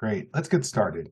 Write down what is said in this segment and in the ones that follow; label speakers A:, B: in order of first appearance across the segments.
A: Great. Let's get started.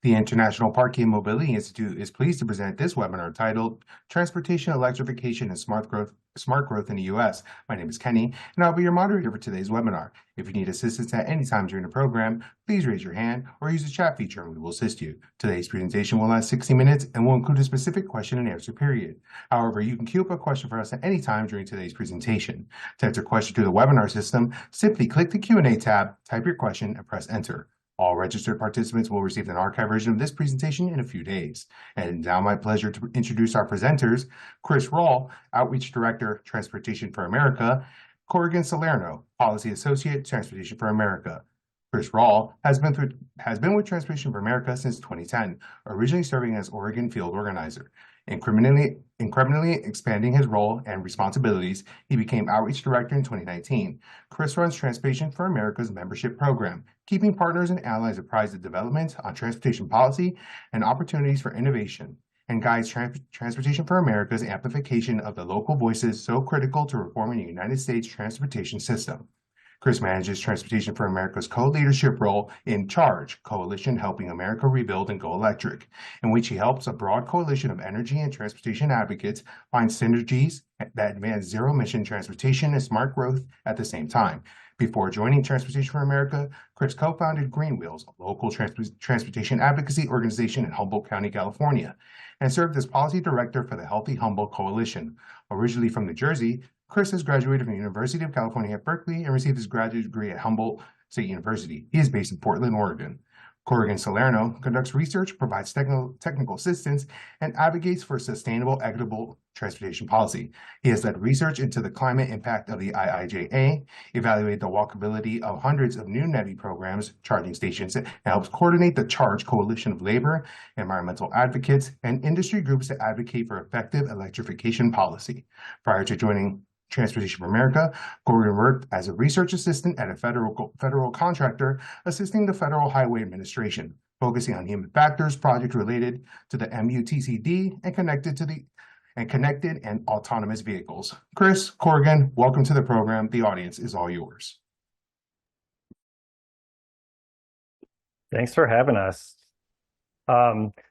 A: The International Parking and Mobility Institute is pleased to present this webinar titled Transportation Electrification and Smart Growth in the U.S. My name is Kenny, and I'll be your moderator for today's webinar. If you need assistance at any time during the program, please raise your hand or use the chat feature and we will assist you. Today's presentation will last 60 minutes and will include a specific question and answer period. However, you can queue up a question for us at any time during today's presentation. To enter a question through the webinar system, simply click the Q&A tab, type your question, and press enter. All registered participants will receive an archived version of this presentation in a few days. And now my pleasure to introduce our presenters, Chris Rawl, Outreach Director, Transportation for America, Corrigan Salerno, Policy Associate, Transportation for America. Chris Rawl has been with Transportation for America since 2010, originally serving as Oregon Field Organizer. Incrementally expanding his role and responsibilities, he became Outreach Director in 2019. Chris runs Transportation for America's membership program, keeping partners and allies apprised of developments on transportation policy and opportunities for innovation, and guides Transportation for America's amplification of the local voices so critical to reforming the United States transportation system. Chris manages Transportation for America's co-leadership role in CHARGE, Coalition Helping America Rebuild and Go Electric, in which he helps a broad coalition of energy and transportation advocates find synergies that advance zero-emission transportation and smart growth at the same time. Before joining Transportation for America, Chris co-founded Green Wheels, a local transportation advocacy organization in Humboldt County, California, and served as policy director for the Healthy Humboldt Coalition. Originally from New Jersey, Chris has graduated from the University of California at Berkeley and received his graduate degree at Humboldt State University. He is based in Portland, Oregon. Corrigan Salerno conducts research, provides technical assistance, and advocates for sustainable, equitable transportation policy. He has led research into the climate impact of the IIJA, evaluated the walkability of hundreds of new NEVI programs, charging stations, and helps coordinate the CHARGE coalition of labor, environmental advocates, and industry groups that advocate for effective electrification policy. Prior to joining Transportation for America, Corrigan worked as a research assistant at a federal contractor assisting the Federal Highway Administration, focusing on human factors projects related to the MUTCD and connected and autonomous vehicles. Chris, Corrigan, welcome to the program. The audience is all yours.
B: Thanks for having us.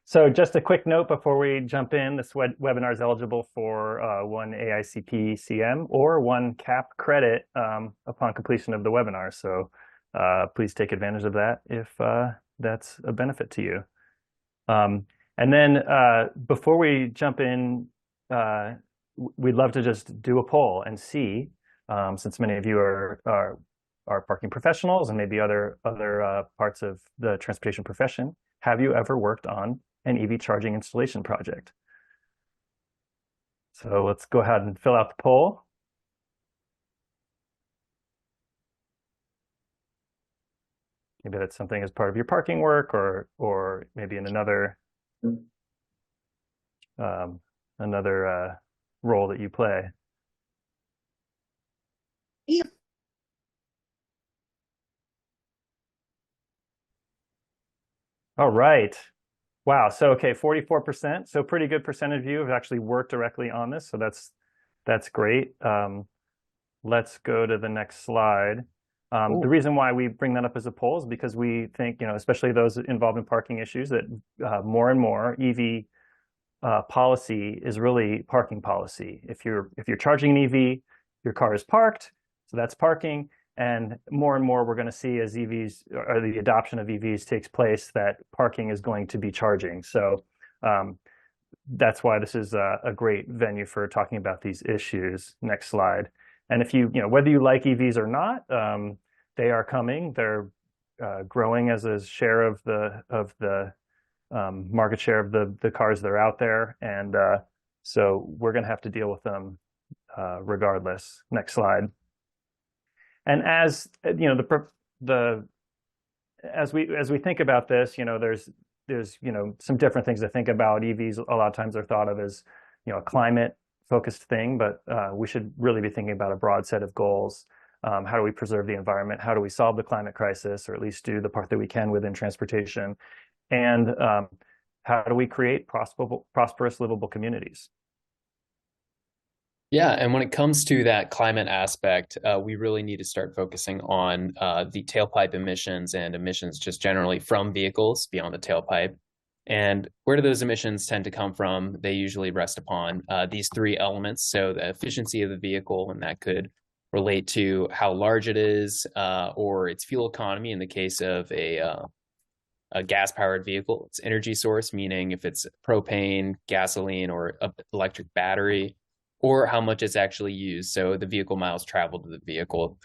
B: So just a quick note before we jump in, this webinar is eligible for one AICP CM or one CAP credit upon completion of the webinar. So please take advantage of that if that's a benefit to you. And then before we jump in, we'd love to just do a poll and see, since many of you are parking professionals and maybe other parts of the transportation profession, have you ever worked on an EV charging installation project? So let's go ahead and fill out the poll. Maybe that's something as part of your parking work, or maybe in another role that you play.
C: Yeah.
B: All right. Wow. So, okay, 44%. So pretty good percentage of you have actually worked directly on this. So that's great. Let's go to the next slide. The reason why we bring that up as a poll is because we think, especially those involved in parking issues, that more and more EV policy is really parking policy. If you're charging an EV, your car is parked, so that's parking. And more we're going to see as EVs, or the adoption of EVs takes place, that parking is going to be charging. So that's why this is a great venue for talking about these issues. Next slide. And if whether you like EVs or not, they are coming. They're growing as a share of the market share of the cars that are out there. And so we're going to have to deal with them regardless. Next slide. And as as we think about this, there's some different things to think about. EVs a lot of times are thought of as a climate focused thing, but we should really be thinking about a broad set of goals. How do we preserve the environment? How do we solve the climate crisis, or at least do the part that we can within transportation? And how do we create prosperous, livable communities?
C: Yeah, and when it comes to that climate aspect, we really need to start focusing on the tailpipe emissions and emissions just generally from vehicles beyond the tailpipe. And where do those emissions tend to come from? They usually rest upon these three elements. So the efficiency of the vehicle, and that could relate to how large it is or its fuel economy in the case of a gas-powered vehicle. Its energy source, meaning if it's propane, gasoline, or an electric battery, or how much it's actually used. So the vehicle miles traveled to the vehicle.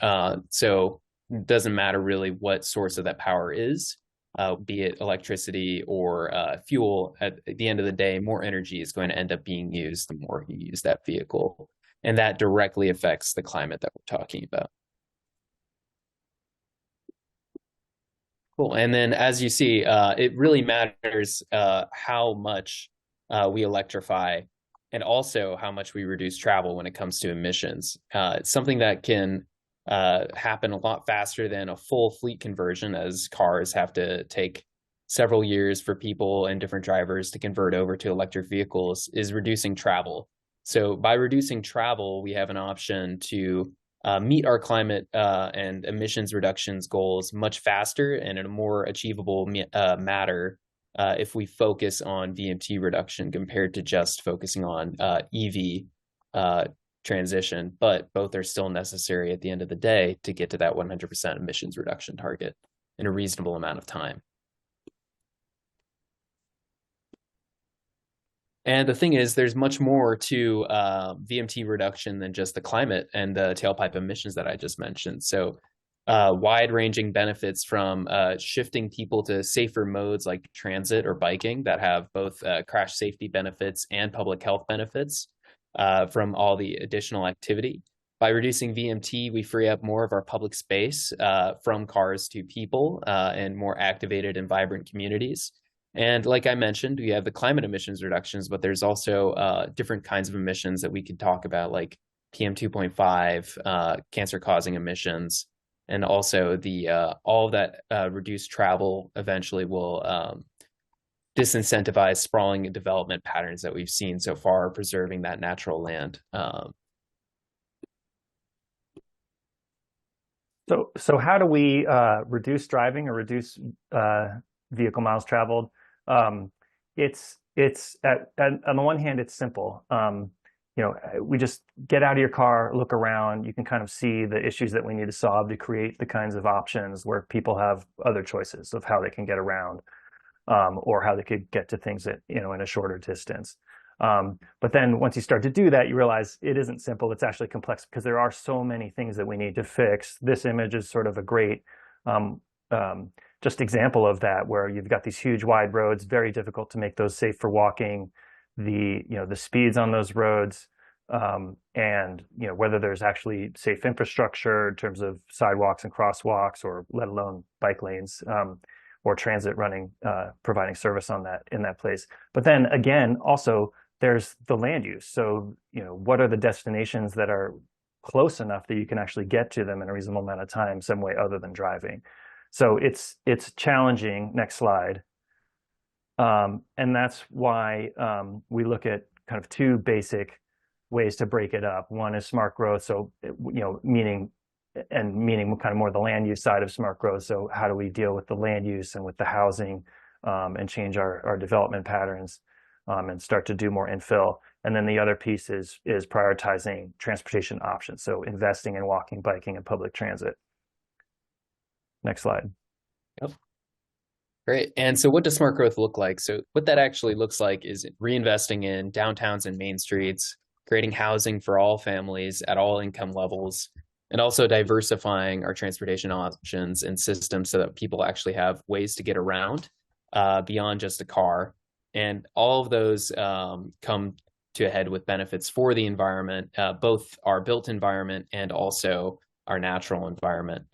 C: So it doesn't matter really what source of that power is, be it electricity or fuel. At the end of the day, more energy is going to end up being used the more you use that vehicle. And that directly affects the climate that we're talking about. Cool. And then as you see, it really matters how much we electrify and also how much we reduce travel when it comes to emissions. It's something that can happen a lot faster than a full fleet conversion, as cars have to take several years for people and different drivers to convert over to electric vehicles, is reducing travel. So by reducing travel, we have an option to meet our climate and emissions reductions goals much faster and in a more achievable matter if we focus on VMT reduction compared to just focusing on EV transition. But both are still necessary at the end of the day to get to that 100% emissions reduction target in a reasonable amount of time. And the thing is, there's much more to VMT reduction than just the climate and the tailpipe emissions that I just mentioned. So wide-ranging benefits from shifting people to safer modes like transit or biking that have both crash safety benefits and public health benefits from all the additional activity. By reducing VMT, we free up more of our public space from cars to people and more activated and vibrant communities. And like I mentioned, we have the climate emissions reductions, but there's also different kinds of emissions that we could talk about, like PM 2.5, cancer-causing emissions, and also the all of that reduced travel eventually will disincentivize sprawling development patterns that we've seen so far, preserving that natural land.
B: So how do we reduce driving or reduce vehicle miles traveled? It's on the one hand, it's simple. We just get out of your car, look around. You can kind of see the issues that we need to solve to create the kinds of options where people have other choices of how they can get around, or how they could get to things that, in a shorter distance. But then once you start to do that, you realize it isn't simple. It's actually complex because there are so many things that we need to fix. This image is sort of a great just example of that, where you've got these huge wide roads, very difficult to make those safe for walking. The speeds on those roads, and whether there's actually safe infrastructure in terms of sidewalks and crosswalks, or let alone bike lanes, or transit running, providing service in that place. But then again, also there's the land use. So what are the destinations that are close enough that you can actually get to them in a reasonable amount of time, some way other than driving? So it's challenging. Next slide. And that's why we look at kind of two basic ways to break it up. One is smart growth, so meaning kind of more the land use side of smart growth. So how do we deal with the land use and with the housing, and change our development patterns, and start to do more infill. And then the other piece is prioritizing transportation options, so investing in walking, biking, and public transit. Next slide.
C: Yep. Great. And so what does smart growth look like? So what that actually looks like is reinvesting in downtowns and main streets, creating housing for all families at all income levels, and also diversifying our transportation options and systems so that people actually have ways to get around beyond just a car. And all of those come to a head with benefits for the environment, both our built environment and also our natural environment.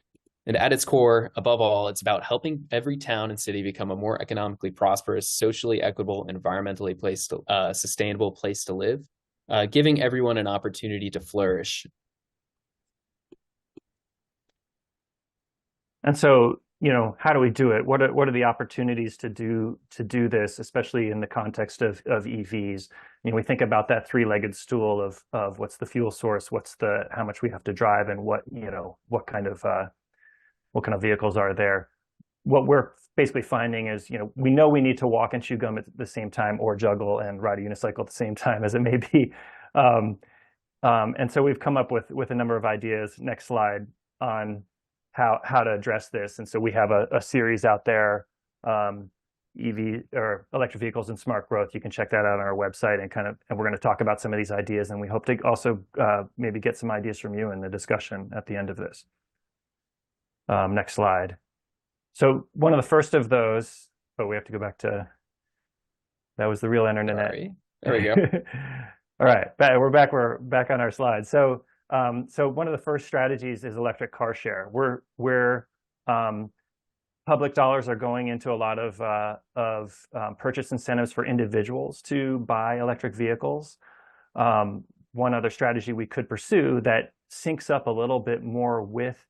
C: And at its core, above all, it's about helping every town and city become a more economically prosperous, socially equitable, environmentally sustainable place to live, giving everyone an opportunity to flourish.
B: And so how do we do it? What are the opportunities to do this, especially in the context of EVs? We think about that three-legged stool of what's the fuel source, how much we have to drive, and what kind of vehicles are there. What we're basically finding is, we know we need to walk and chew gum at the same time, or juggle and ride a unicycle at the same time, as it may be. And so we've come up with a number of ideas. Next slide, on how to address this. And so we have a series out there, EV or electric vehicles and smart growth. You can check that out on our website, and we're going to talk about some of these ideas, and we hope to also maybe get some ideas from you in the discussion at the end of this. Next slide. So one of the first of those, we have to go back to, that was the real internet.
C: Sorry. There we go.
B: All right, we're back on our slides. So one of the first strategies is electric car share. Where public dollars are going into a lot of purchase incentives for individuals to buy electric vehicles. One other strategy we could pursue that syncs up a little bit more with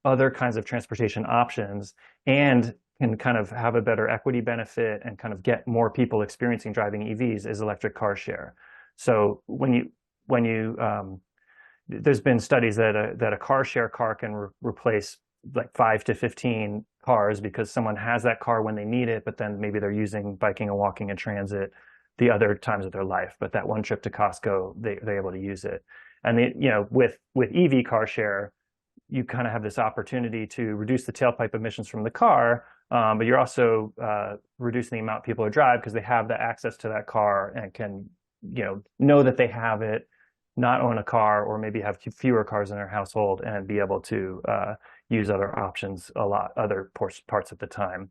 B: other kinds of transportation options, and can kind of have a better equity benefit and kind of get more people experiencing driving EVs, is electric car share. So there's been studies that a car share car can replace like 5 to 15 cars, because someone has that car when they need it, but then maybe they're using biking and walking and transit the other times of their life. But that one trip to Costco, they're able to use it. And with EV car share, you kind of have this opportunity to reduce the tailpipe emissions from the car, but you're also reducing the amount people who drive, because they have the access to that car and can know that they have it, not own a car, or maybe have fewer cars in their household, and be able to use other options other parts of the time.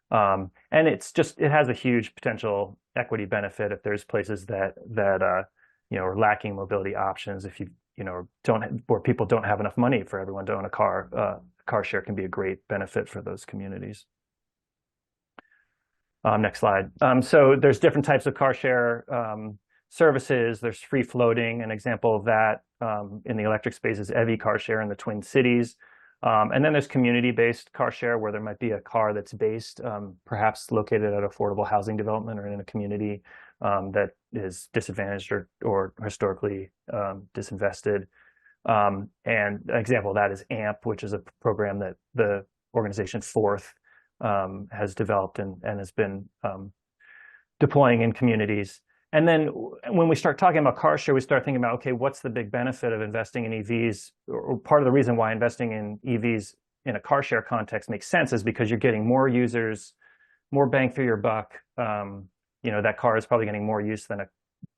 B: And it has a huge potential equity benefit if there's places that are lacking mobility options. If where people don't have enough money for everyone to own a car, car share can be a great benefit for those communities. Next slide. So there's different types of car share services. There's free floating. An example of that in the electric space is EV car share in the Twin Cities. And then there's community-based car share, where there might be a car that's based perhaps located at affordable housing development or in a community that is disadvantaged or historically disinvested. And an example of that is AMP, which is a program that the organization Fourth has developed and has been deploying in communities. And then when we start talking about car share, we start thinking about, okay, what's the big benefit of investing in EVs? Or part of the reason why investing in EVs in a car share context makes sense is because you're getting more users, more bang for your buck. That car is probably getting more use than a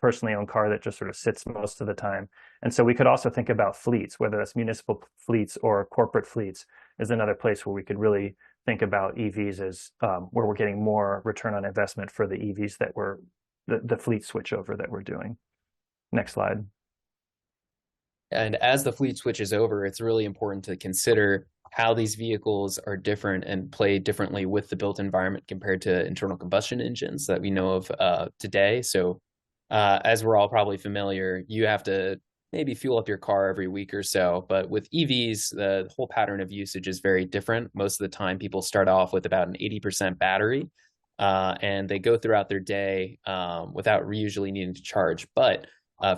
B: personally owned car that just sort of sits most of the time. And so we could also think about fleets, whether that's municipal fleets or corporate fleets, is another place where we could really think about EVs as where we're getting more return on investment for the EVs that the fleet switchover that we're doing. Next slide.
C: And as the fleet switches over, it's really important to consider how these vehicles are different and play differently with the built environment compared to internal combustion engines that we know of today. So as we're all probably familiar, you have to maybe fuel up your car every week or so. But with EVs, the whole pattern of usage is very different. Most of the time, people start off with about an 80% battery, and they go throughout their day without usually needing to charge. But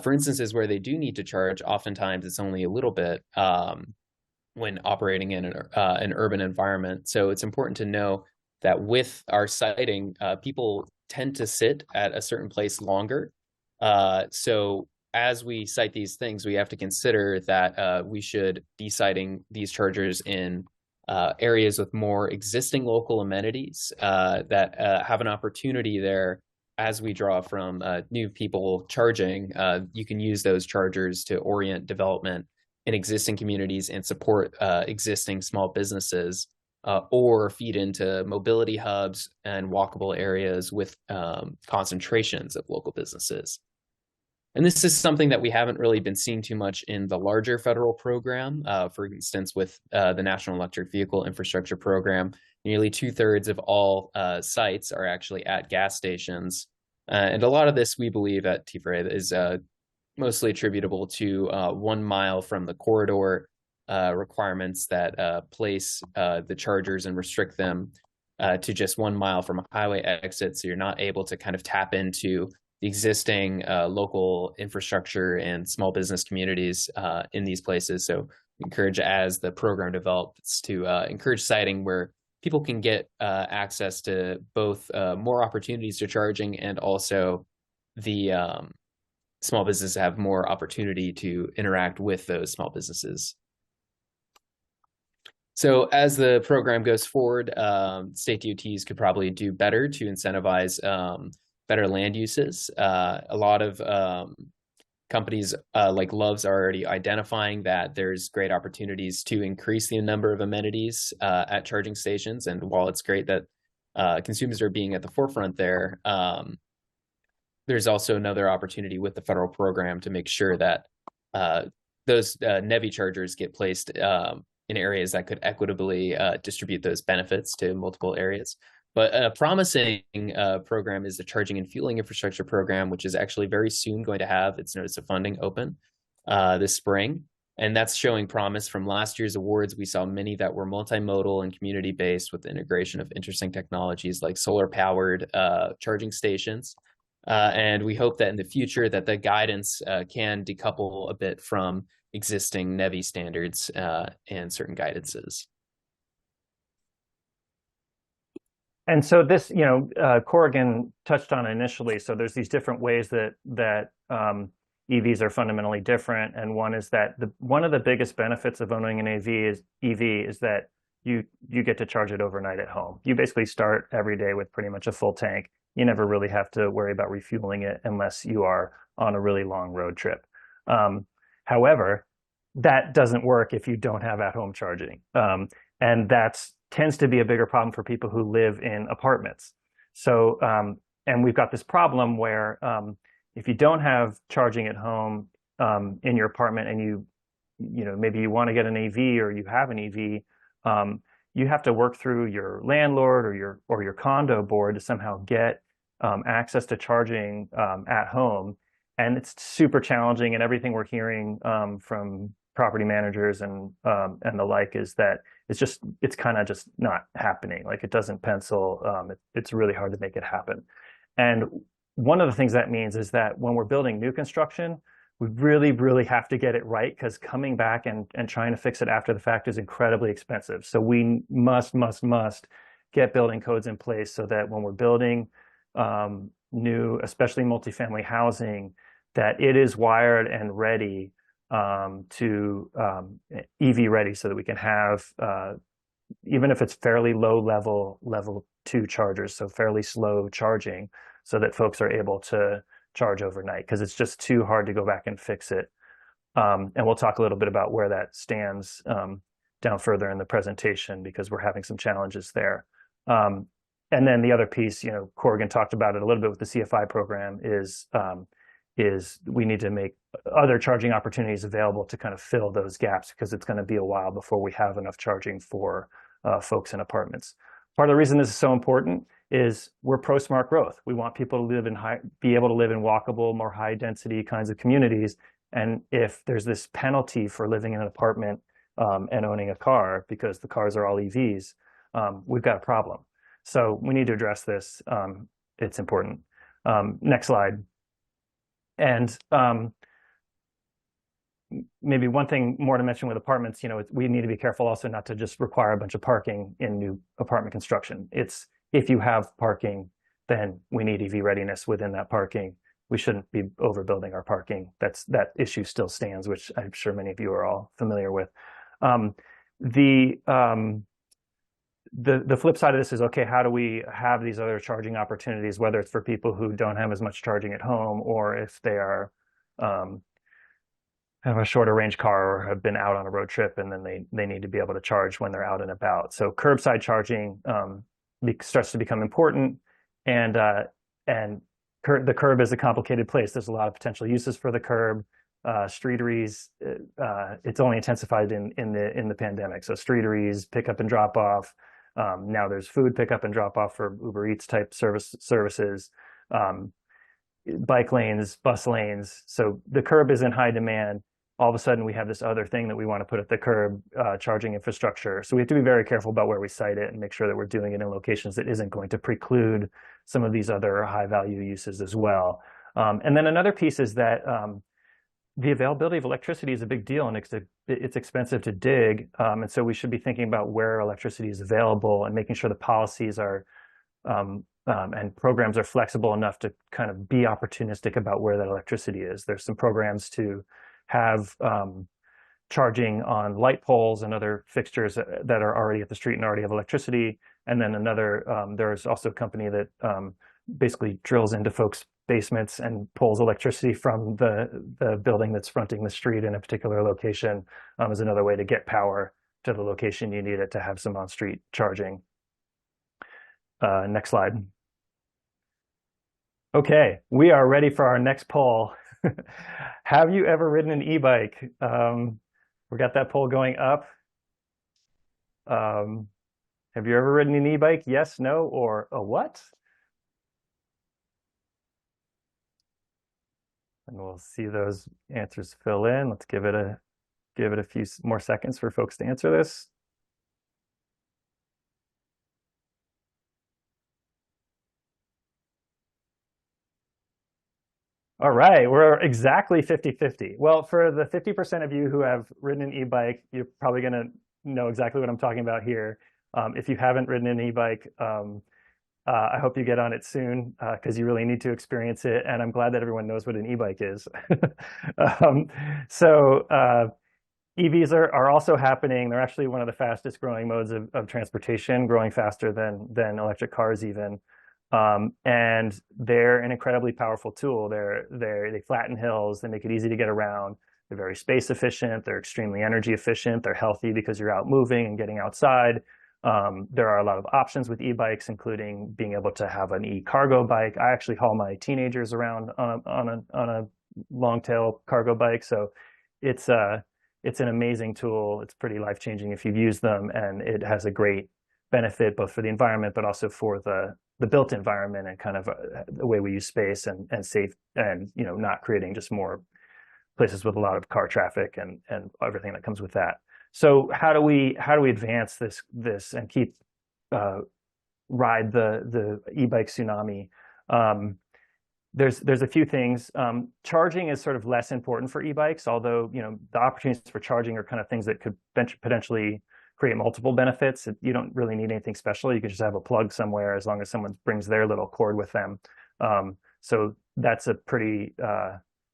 C: for instances where they do need to charge, oftentimes it's only a little bit when operating in an urban environment. So it's important to know that with our siting, people tend to sit at a certain place longer. So as we cite these things, we have to consider that we should be citing these chargers in areas with more existing local amenities that have an opportunity there. As we draw from new people charging, you can use those chargers to orient development in existing communities and support existing small businesses, or feed into mobility hubs and walkable areas with concentrations of local businesses. And this is something that we haven't really been seeing too much in the larger federal program. For instance, with the National Electric Vehicle Infrastructure Program, nearly 2/3 of all sites are actually at gas stations. And a lot of this, we believe at T4A, is mostly attributable to 1 mile from the corridor requirements that place the chargers and restrict them to just 1 mile from a highway exit. So you're not able to kind of tap into the existing local infrastructure and small business communities in these places. So encourage, as the program develops, to encourage siting where people can get access to both more opportunities to charging, and also the small businesses have more opportunity to interact with those small businesses. So as the program goes forward, state DOTs could probably do better to incentivize better land uses. A lot of companies like Love's are already identifying that there's great opportunities to increase the number of amenities at charging stations. And while it's great that consumers are being at the forefront there, there's also another opportunity with the federal program to make sure that those NEVI chargers get placed in areas that could equitably distribute those benefits to multiple areas. But a promising program is the Charging and Fueling Infrastructure Program, which is actually very soon going to have its notice of funding open this spring. And that's showing promise. From last year's awards, we saw many that were multimodal and community-based, with the integration of interesting technologies like solar-powered charging stations. And we hope that in the future that the guidance can decouple a bit from existing NEVI standards and certain guidances.
B: And so this, Corrigan touched on initially. So there's these different ways that EVs are fundamentally different, and one is that one of the biggest benefits of owning an EV is that you get to charge it overnight at home. You basically start every day with pretty much a full tank. You never really have to worry about refueling it unless you are on a really long road trip. However, that doesn't work if you don't have at-home charging, and that's tends to be a bigger problem for people who live in apartments. So, and we've got this problem where if you don't have charging at home in your apartment, and maybe you want to get an EV, or you have an EV, you have to work through your landlord or your condo board to somehow get access to charging at home, and it's super challenging. And everything we're hearing from property managers and the like is that it's kind of just not happening. Like, it doesn't pencil. It's really hard to make it happen. And one of the things that means is that when we're building new construction, we really, really have to get it right, because coming back and trying to fix it after the fact is incredibly expensive. So we must get building codes in place so that when we're building new, especially multifamily housing, that it is wired and ready to EV ready, so that we can have, even if it's fairly low level 2 chargers, so fairly slow charging, so that folks are able to charge overnight, because it's just too hard to go back and fix it. And we'll talk a little bit about where that stands down further in the presentation, because we're having some challenges there. And then the other piece, Corrigan talked about it a little bit with the CFI program, is we need to make other charging opportunities available to kind of fill those gaps, because it's going to be a while before we have enough charging for folks in apartments. Part of the reason this is so important is we're pro smart growth. We want people to be able to live in walkable, more high density kinds of communities. And if there's this penalty for living in an apartment and owning a car, because the cars are all EVs, we've got a problem. So we need to address this. It's important. Next slide. And maybe one thing more to mention with apartments, we need to be careful also not to just require a bunch of parking in new apartment construction. It's, if you have parking, then we need EV readiness within that parking. We shouldn't be overbuilding our parking. That issue still stands, which I'm sure many of you are all familiar with. The flip side of this is, okay, how do we have these other charging opportunities, whether it's for people who don't have as much charging at home, or if they are have a shorter range car or have been out on a road trip, and then they need to be able to charge when they're out and about. So curbside charging starts to become important, and the curb is a complicated place. There's a lot of potential uses for the curb. Streeteries, it's only intensified in the pandemic. So streeteries, pick up and drop off. Now there's food pickup and drop off for Uber Eats type services, bike lanes, bus lanes. So the curb is in high demand. all of a sudden we have this other thing that we want to put at the curb, charging infrastructure. So we have to be very careful about where we site it and make sure that we're doing it in locations that isn't going to preclude some of these other high value uses as well. And then another piece is that the availability of electricity is a big deal, and it's expensive to dig. And so we should be thinking about where electricity is available and making sure the policies are and programs are flexible enough to kind of be opportunistic about where that electricity is. There's some programs to have charging on light poles and other fixtures that are already at the street and already have electricity. And then there's also a company that basically drills into folks' basements and pulls electricity from the building that's fronting the street in a particular location, is another way to get power to the location you need it to have some on-street charging. Next slide. Okay, we are ready for our next poll. Have you ever ridden an e-bike? We got that poll going up. Have you ever ridden an e-bike? Yes, no, or a what? And we'll see those answers fill in. Let's give it a few more seconds for folks to answer this. All right, we're exactly 50-50. Well, for the 50% of you who have ridden an e-bike, you're probably going to know exactly what I'm talking about here. If you haven't ridden an e-bike, I hope you get on it soon because you really need to experience it. And I'm glad that everyone knows what an e-bike is. EVs are also happening. They're actually one of the fastest growing modes of transportation, growing faster than electric cars even. And they're an incredibly powerful tool. They flatten hills, they make it easy to get around. They're very space efficient. They're extremely energy efficient. They're healthy because you're out moving and getting outside. There are a lot of options with e-bikes, including being able to have an e-cargo bike. I actually haul my teenagers around on a long tail cargo bike. So it's an amazing tool. It's pretty life-changing if you've used them, and it has a great benefit both for the environment, but also for the built environment and kind of the way we use space and safe, and not creating just more places with a lot of car traffic and everything that comes with that. So how do we advance this and keep ride the e-bike tsunami? There's a few things. Charging is sort of less important for e-bikes, although the opportunities for charging are kind of things that could potentially create multiple benefits. You don't really need anything special. You can just have a plug somewhere as long as someone brings their little cord with them. So that's a pretty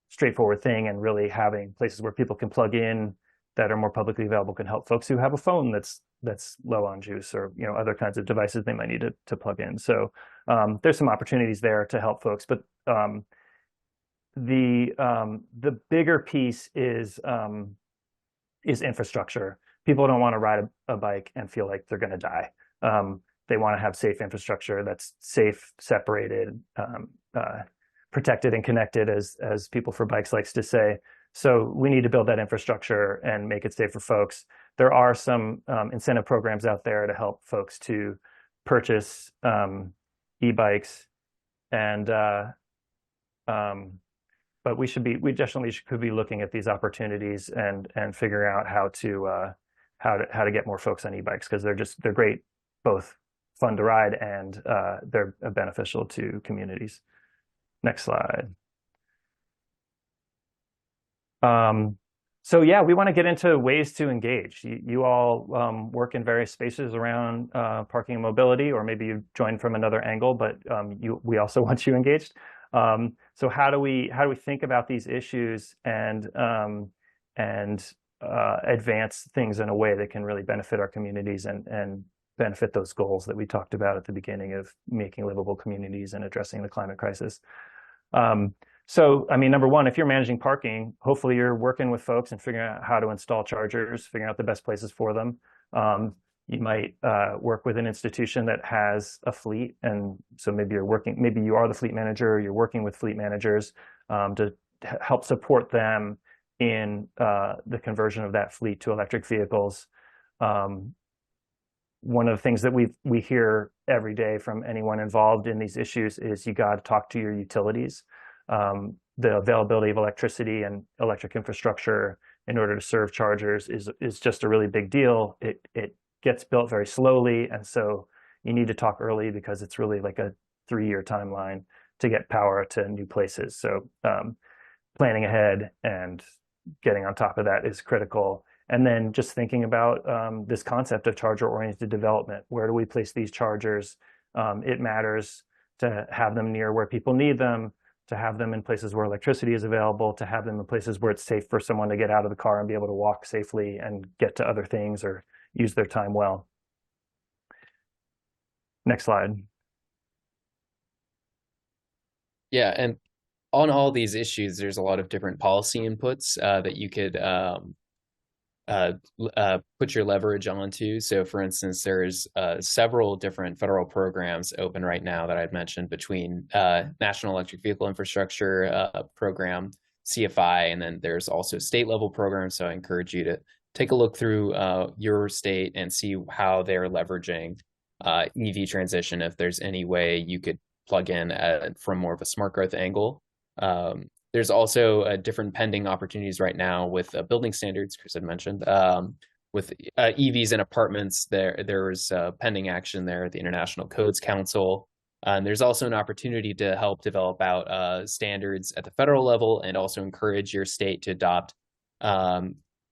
B: straightforward thing, and really having places where people can plug in that are more publicly available can help folks who have a phone that's low on juice, or other kinds of devices they might need to plug in. So there's some opportunities there to help folks, but the bigger piece is infrastructure. People don't want to ride a bike and feel like they're going to die. They want to have safe infrastructure that's safe, separated, protected, and connected, as People for Bikes likes to say. So we need to build that infrastructure and make it safe for folks. There are some incentive programs out there to help folks to purchase e-bikes, and but we definitely could be looking at these opportunities and figuring out how to get more folks on e-bikes, because they're great, both fun to ride and they're beneficial to communities. Next slide. So yeah, we want to get into ways to engage. You all work in various spaces around parking and mobility, or maybe you joined from another angle, but we also want you engaged. So how do we think about these issues and advance things in a way that can really benefit our communities and benefit those goals that we talked about at the beginning of making livable communities and addressing the climate crisis? So, I mean, number one, if you're managing parking, hopefully you're working with folks and figuring out how to install chargers, figuring out the best places for them. You might work with an institution that has a fleet, and so maybe you are the fleet manager, or you're working with fleet managers to help support them in the conversion of that fleet to electric vehicles. One of the things that we hear every day from anyone involved in these issues is you got to talk to your utilities. The availability of electricity and electric infrastructure in order to serve chargers is just a really big deal. It gets built very slowly, and so you need to talk early because it's really like a 3-year timeline to get power to new places. So planning ahead and getting on top of that is critical. And then just thinking about this concept of charger-oriented development. Where do we place these chargers? It matters to have them near where people need them, to have them in places where electricity is available, to have them in places where it's safe for someone to get out of the car and be able to walk safely and get to other things or use their time well. Next slide.
C: Yeah, and on all these issues, there's a lot of different policy inputs that you could put your leverage onto. So for instance, there's several different federal programs open right now that I'd mentioned, between National Electric Vehicle Infrastructure Program, CFI, and then there's also state level programs. So I encourage you to take a look through your state and see how they're leveraging EV transition, if there's any way you could plug in from more of a smart growth angle. There's also different pending opportunities right now with building standards, Chris had mentioned, with EVs in apartments. There's pending action there at the International Codes Council. And there's also an opportunity to help develop out standards at the federal level, and also encourage your state to adopt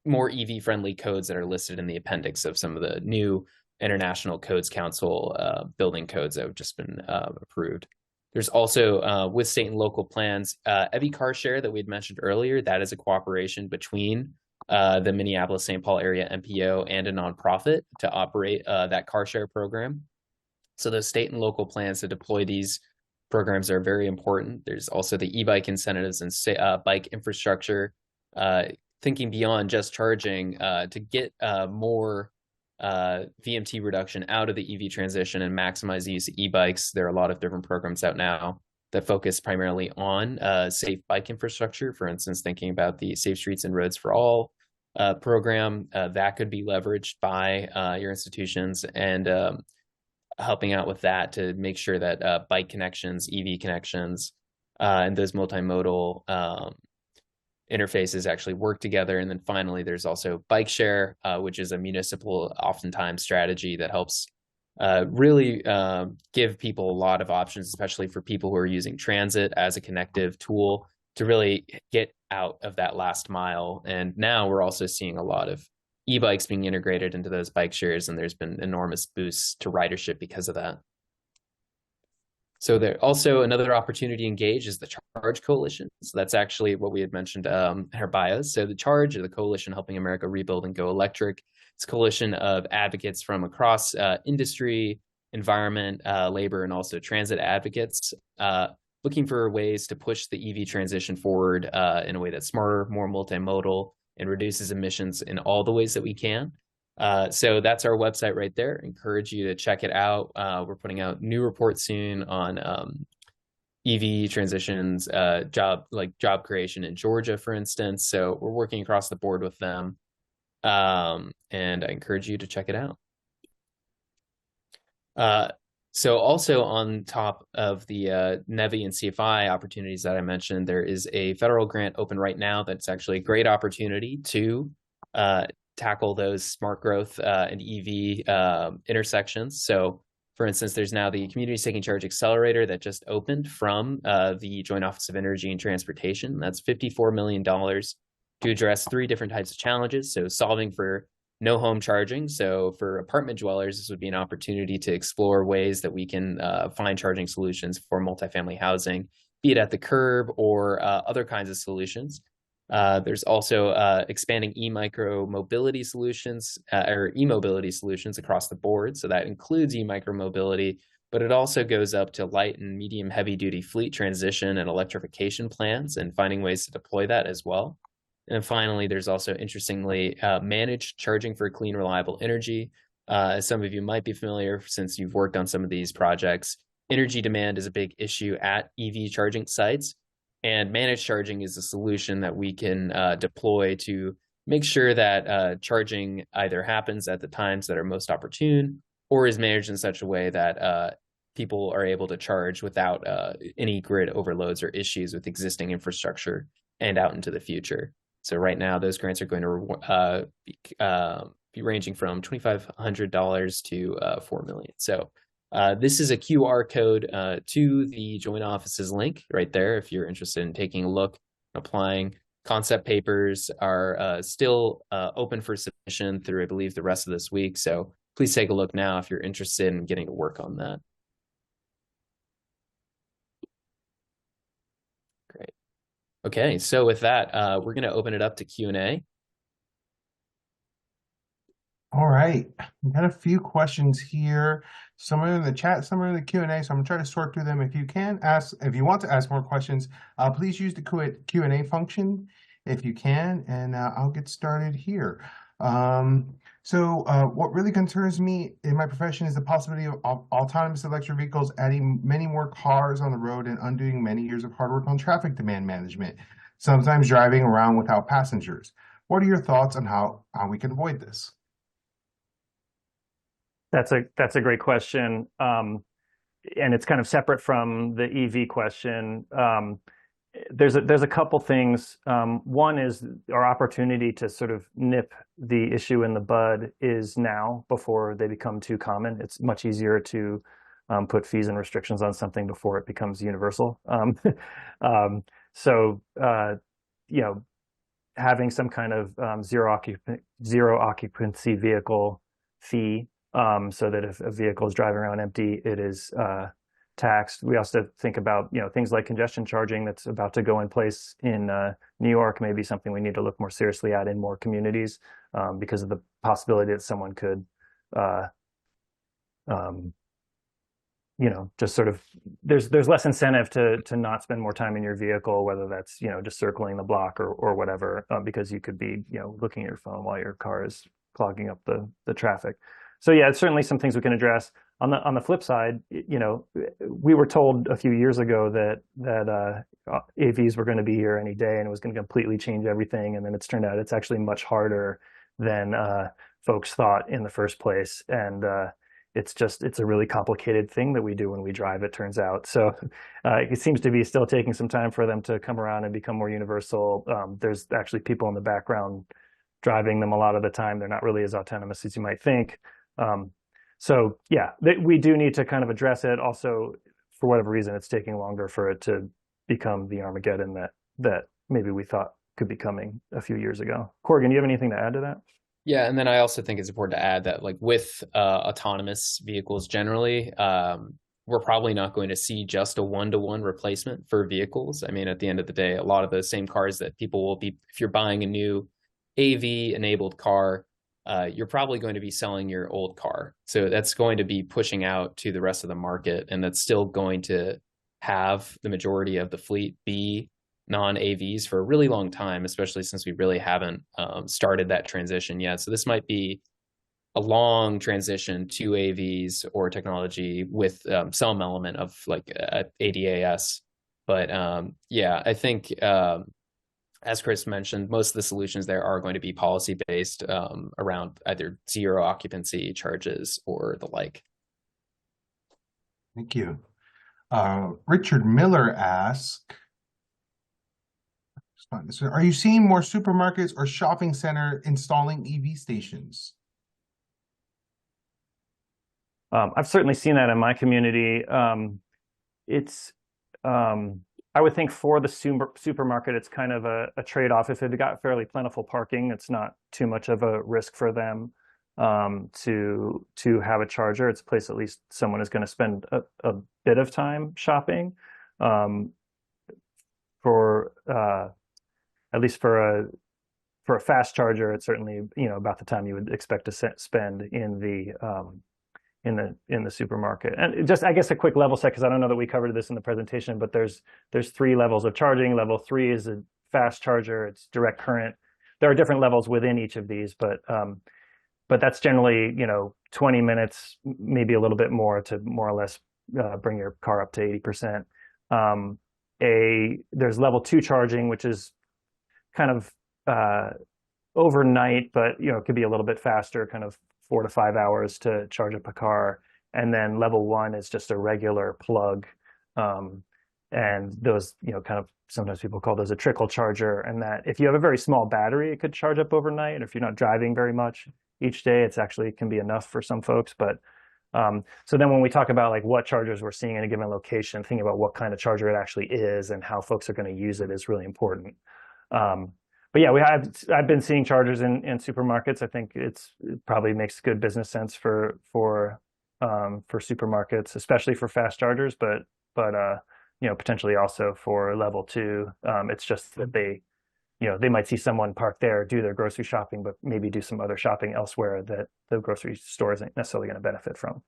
C: more EV-friendly codes that are listed in the appendix of some of the new International Codes Council building codes that have just been approved. There's also, with state and local plans, EV car share that we had mentioned earlier. That is a cooperation between the Minneapolis-St. Paul area MPO and a nonprofit to operate that car share program. So those state and local plans to deploy these programs are very important. There's also the e-bike incentives and bike infrastructure, thinking beyond just charging to get more VMT reduction out of the EV transition and maximize the use of e-bikes. There are a lot of different programs out now that focus primarily on safe bike infrastructure. For instance, thinking about the Safe Streets and Roads for All program, that could be leveraged by your institutions, and helping out with that to make sure that bike connections, EV connections, and those multimodal interfaces actually work together. And then finally, there's also bike share, which is a municipal, oftentimes, strategy that helps really give people a lot of options, especially for people who are using transit as a connective tool to really get out of that last mile. And now we're also seeing a lot of e-bikes being integrated into those bike shares, and there's been enormous boosts to ridership because of that. So there also another opportunity to engage is the Charge Coalition. So that's actually what we had mentioned in our bios. So the Charge, or the Coalition Helping America Rebuild and Go Electric, it's a coalition of advocates from across industry, environment, labor, and also transit advocates, looking for ways to push the EV transition forward in a way that's smarter, more multimodal, and reduces emissions in all the ways that we can. So that's our website right there. Encourage you to check it out. We're putting out new reports soon on EV transitions, job creation in Georgia, for instance. So we're working across the board with them, and I encourage you to check it out. So also on top of the NEVI and CFI opportunities that I mentioned, there is a federal grant open right now that's actually a great opportunity to tackle those smart growth and EV intersections. So for instance, there's now the Communities Taking Charge Accelerator that just opened from the Joint Office of Energy and Transportation. That's $54 million to address 3 different types of challenges. So solving for no home charging. So for apartment dwellers, this would be an opportunity to explore ways that we can find charging solutions for multifamily housing, be it at the curb or other kinds of solutions. There's also expanding micromobility solutions or e-mobility solutions across the board. So that includes micromobility, but it also goes up to light and medium heavy duty fleet transition and electrification plans, and finding ways to deploy that as well. And finally, there's also, interestingly, managed charging for clean, reliable energy. As some of you might be familiar, since you've worked on some of these projects, energy demand is a big issue at EV charging sites. And managed charging is a solution that we can deploy to make sure that charging either happens at the times that are most opportune, or is managed in such a way that people are able to charge without any grid overloads or issues with existing infrastructure and out into the future. So right now, those grants are going to be ranging from $2,500 to $4 million. So this is a QR code to the joint offices link right there if you're interested in taking a look, applying. Concept papers are still open for submission through, I believe, the rest of this week. So please take a look now if you're interested in getting to work on that. Great. Okay, so with that, we're going to open it up to Q&A.
A: All right, we got a few questions here. Some are in the chat, some are in the Q&A, so I'm gonna try to sort through them. If you want to ask more questions, please use the Q&A function if you can, and I'll get started here. What really concerns me in my profession is the possibility of autonomous electric vehicles adding many more cars on the road and undoing many years of hard work on traffic demand management, sometimes driving around without passengers. What are your thoughts on how we can avoid this?
B: That's a great question, and it's kind of separate from the EV question. There's a couple things. One is our opportunity to sort of nip the issue in the bud is now before they become too common. It's much easier to put fees and restrictions on something before it becomes universal. You know, having some kind of zero occupancy vehicle fee. So that if a vehicle is driving around empty, it is taxed. We also think about things like congestion charging that's about to go in place in New York, maybe something we need to look more seriously at in more communities because of the possibility that someone could just sort of there's less incentive to not spend more time in your vehicle, whether that's just circling the block or whatever, because you could be looking at your phone while your car is clogging up the traffic. So yeah, it's certainly some things we can address. On the flip side, we were told a few years ago that AVs were going to be here any day and it was going to completely change everything. And then it's turned out it's actually much harder than folks thought in the first place. And it's a really complicated thing that we do when we drive, it turns out. So it seems to be still taking some time for them to come around and become more universal. There's actually people in the background driving them a lot of the time. They're not really as autonomous as you might think. So yeah, we do need to kind of address it. Also, for whatever reason, it's taking longer for it to become the Armageddon that maybe we thought could be coming a few years ago. Corrigan, do you have anything to add to that?
C: Yeah, and then I also think it's important to add that like with autonomous vehicles generally, we're probably not going to see just a one-to-one replacement for vehicles. I mean, at the end of the day, a lot of the same cars that people will be, if you're buying a new AV-enabled car, you're probably going to be selling your old car. So that's going to be pushing out to the rest of the market, and that's still going to have the majority of the fleet be non-AVs for a really long time, especially since we really haven't started that transition yet. So this might be a long transition to AVs or technology with some element of like ADAS. But yeah, I think as Chris mentioned, most of the solutions there are going to be policy-based around either zero occupancy charges or the like.
A: Thank you. Richard Miller asks, are you seeing more supermarkets or shopping center installing EV stations?
B: I've certainly seen that in my community. I would think for the supermarket, it's kind of a trade-off. If they've got fairly plentiful parking, it's not too much of a risk for them to have a charger. It's a place at least someone is going to spend a bit of time shopping. At least for a fast charger, it's certainly about the time you would expect to spend in the supermarket. And just, I guess, a quick level set, because I don't know that we covered this in the presentation, but there's 3 levels of charging. Level 3 is a fast charger. It's direct current. There are different levels within each of these, but that's generally 20 minutes, maybe a little bit more, to more or less bring your car up to 80%. There's level 2 charging, which is kind of overnight, but it could be a little bit faster, kind of 4 to 5 hours to charge up a car. And then level 1 is just a regular plug, and those kind of sometimes people call those a trickle charger, and that if you have a very small battery, it could charge up overnight. If you're not driving very much each day, it's actually can be enough for some folks. But so then when we talk about like what chargers we're seeing in a given location, thinking about what kind of charger it actually is and how folks are going to use it is really important. But yeah, I've been seeing chargers in supermarkets. I think it probably makes good business sense for supermarkets, especially for fast chargers, but potentially also for level 2. It's just that they might see someone park there, do their grocery shopping, but maybe do some other shopping elsewhere that the grocery store isn't necessarily going to benefit from.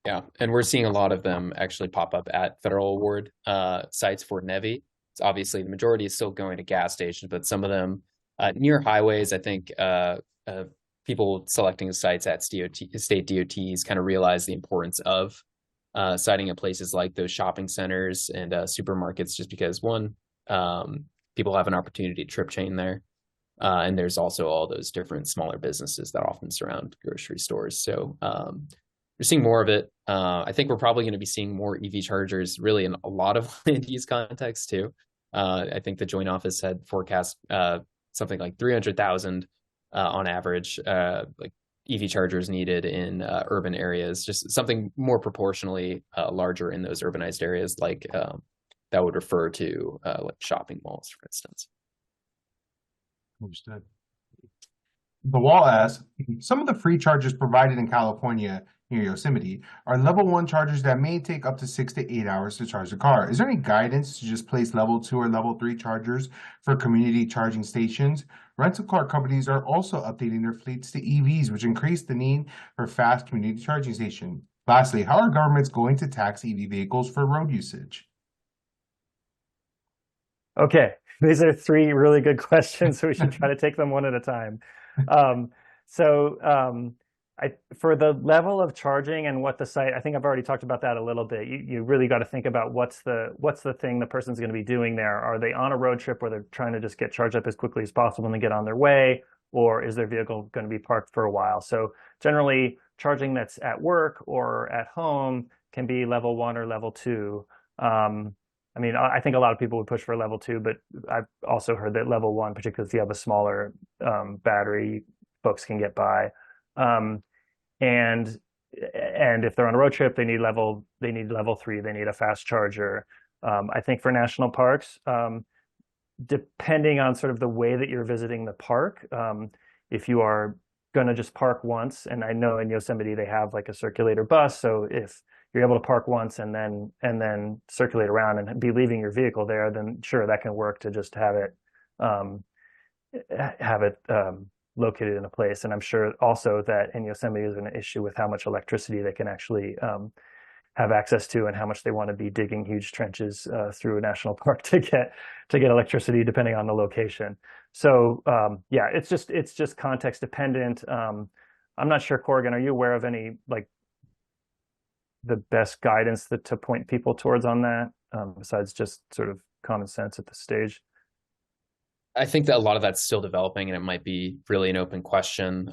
C: Yeah, and we're seeing a lot of them actually pop up at federal award sites for NEVI. It's obviously the majority is still going to gas stations, but some of them near highways, I think people selecting sites at state DOTs kind of realize the importance of siting at places like those shopping centers and supermarkets, just because one, people have an opportunity to trip chain there. And there's also all those different smaller businesses that often surround grocery stores. So we're seeing more of it. I think we're probably going to be seeing more EV chargers really in a lot of land use contexts too. I think the Joint Office had forecast something like 300,000 on average, like EV chargers needed in urban areas, just something more proportionally larger in those urbanized areas, like that would refer to like shopping malls, for instance.
A: Understood. The wall asks, some of the free chargers provided in California near Yosemite are level 1 chargers that may take up to 6 to 8 hours to charge the car. Is there any guidance to just place level 2 or level 3 chargers for community charging stations? Rental car companies are also updating their fleets to EVs, which increase the need for fast community charging stations. Lastly, how are governments going to tax EV vehicles for road usage?
B: Okay, these are 3 really good questions, so we should try to take them one at a time. For the level of charging and what the site, I think I've already talked about that a little bit. You really got to think about what's the thing the person's going to be doing there. Are they on a road trip where they're trying to just get charged up as quickly as possible and then get on their way, or is their vehicle going to be parked for a while? So generally, charging that's at work or at home can be level 1 or level 2. I mean, I think a lot of people would push for level 2, but I've also heard that level 1, particularly if you have a smaller battery, folks can get by. And if they're on a road trip, they need level 3. They need a fast charger. I think for national parks, depending on sort of the way that you're visiting the park, if you are going to just park once, and I know in Yosemite they have like a circulator bus, so if you're able to park once and then circulate around and be leaving your vehicle there, then sure, that can work to just have it located in a place. And I'm sure also that in Yosemite is an issue with how much electricity they can actually have access to and how much they want to be digging huge trenches through a national park to get electricity, depending on the location. So yeah, it's just context dependent. I'm not sure, Corrigan, are you aware of any like the best guidance to point people towards on that, besides just sort of common sense at this stage?
C: I think that a lot of that's still developing, and it might be really an open question.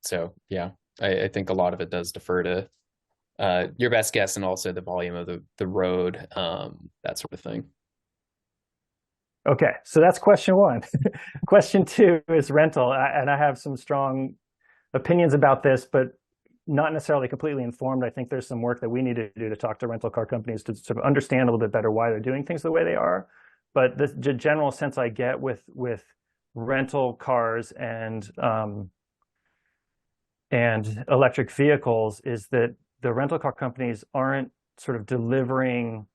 C: So yeah, I think a lot of it does defer to your best guess and also the volume of the road, that sort of thing.
B: Okay, so that's question 1. Question 2 is rental, and I have some strong opinions about this, but not necessarily completely informed. I think there's some work that we need to do to talk to rental car companies to sort of understand a little bit better why they're doing things the way they are. But the general sense I get with rental cars and electric vehicles is that the rental car companies aren't sort of delivering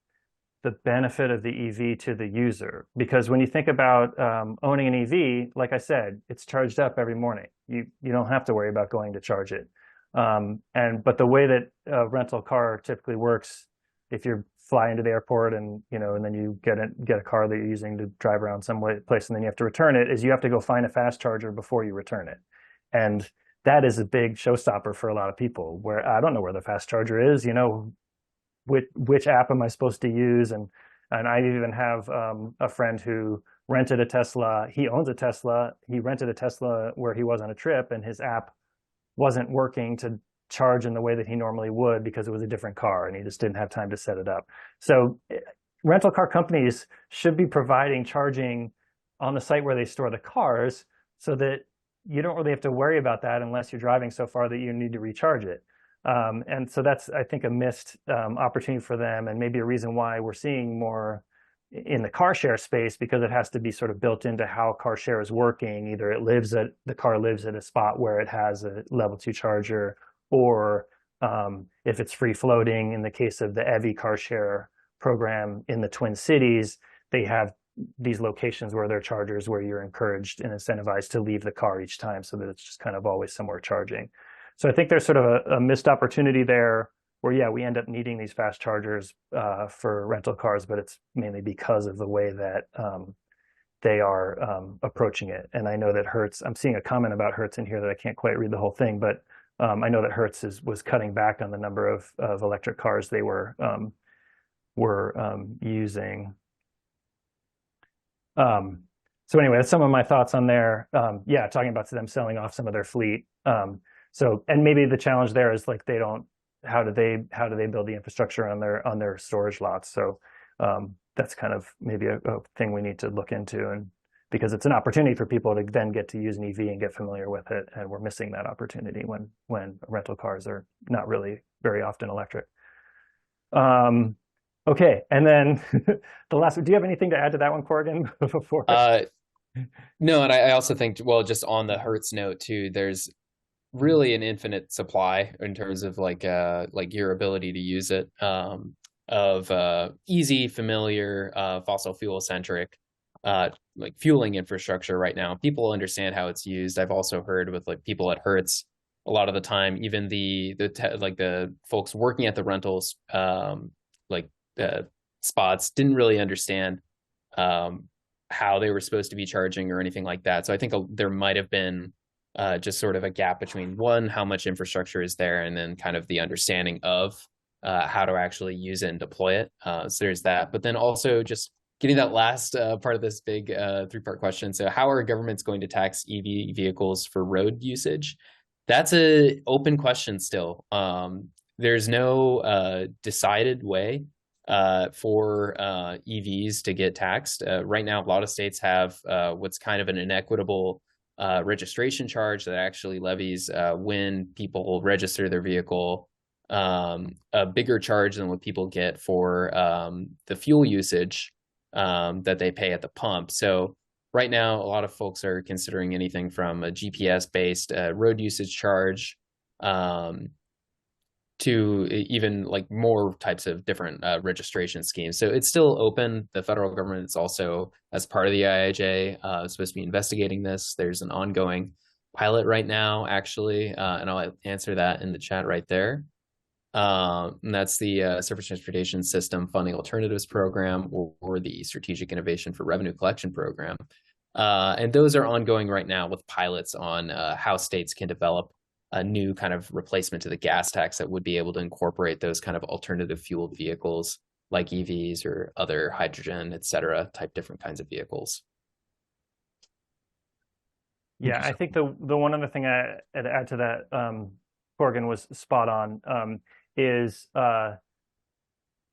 B: the benefit of the EV to the user. Because when you think about owning an EV, like I said, it's charged up every morning. You don't have to worry about going to charge it. But the way that a rental car typically works, if you're fly into the airport and then you get a car that you're using to drive around some place and then you have to return it, is you have to go find a fast charger before you return it. And that is a big showstopper for a lot of people, where I don't know where the fast charger is, which app am I supposed to use? And I even have a friend who rented a Tesla. He owns a Tesla. He rented a Tesla where he was on a trip, and his app wasn't working to charge in the way that he normally would because it was a different car and he just didn't have time to set it up. So rental car companies should be providing charging on the site where they store the cars so that you don't really have to worry about that unless you're driving so far that you need to recharge it. And so that's, I think, a missed opportunity for them, and maybe a reason why we're seeing more in the car share space, because it has to be sort of built into how car share is working. Either the car lives at a spot where it has a level 2 charger, or if it's free floating, in the case of the EVI car share program in the Twin Cities, they have these locations where they're chargers where you're encouraged and incentivized to leave the car each time so that it's just kind of always somewhere charging. So I think there's sort of a missed opportunity there where, yeah, we end up needing these fast chargers for rental cars, but it's mainly because of the way that they are approaching it. And I know that Hertz, I'm seeing a comment about Hertz in here that I can't quite read the whole thing, but I know that Hertz was cutting back on the number of electric cars they were using. So anyway, that's some of my thoughts on there. Yeah, talking about them selling off some of their fleet. So, and maybe the challenge there is like how do they build the infrastructure on their storage lots? So that's kind of maybe a thing we need to look into, and because it's an opportunity for people to then get to use an EV and get familiar with it, and we're missing that opportunity when rental cars are not really very often electric. Okay, and then the last one. Do you have anything to add to that one, Corrigan? Before?
C: No, and I also think, well, just on the Hertz note too, there's really an infinite supply in terms of like your ability to use it, of easy, familiar, fossil fuel centric like fueling infrastructure right now. People understand how it's used. I've also heard with like people at Hertz, a lot of the time, even the folks working at the rentals spots didn't really understand how they were supposed to be charging or anything like that. So I think there might have been just sort of a gap between, one, how much infrastructure is there, and then kind of the understanding of how to actually use it and deploy it. So there's that. But then also just getting that last part of this big three-part question. So how are governments going to tax EV vehicles for road usage? That's an open question still. There's no decided way for EVs to get taxed. Right now, a lot of states have what's kind of an inequitable registration charge that actually levies when people register their vehicle a bigger charge than what people get for the fuel usage that they pay at the pump. So right now, a lot of folks are considering anything from a GPS-based road usage charge to even like more types of different registration schemes. So it's still open. The federal government is also, as part of the IIJA, supposed to be investigating this. There's an ongoing pilot right now, actually, and I'll answer that in the chat right there. And that's the Surface Transportation System Funding Alternatives Program, or the Strategic Innovation for Revenue Collection Program. And those are ongoing right now with pilots on how states can develop a new kind of replacement to the gas tax that would be able to incorporate those kind of alternative fueled vehicles like EVs or other hydrogen, et cetera, type different kinds of vehicles.
B: Yeah, I think the one other thing I'd add to that, Corrigan was spot on, is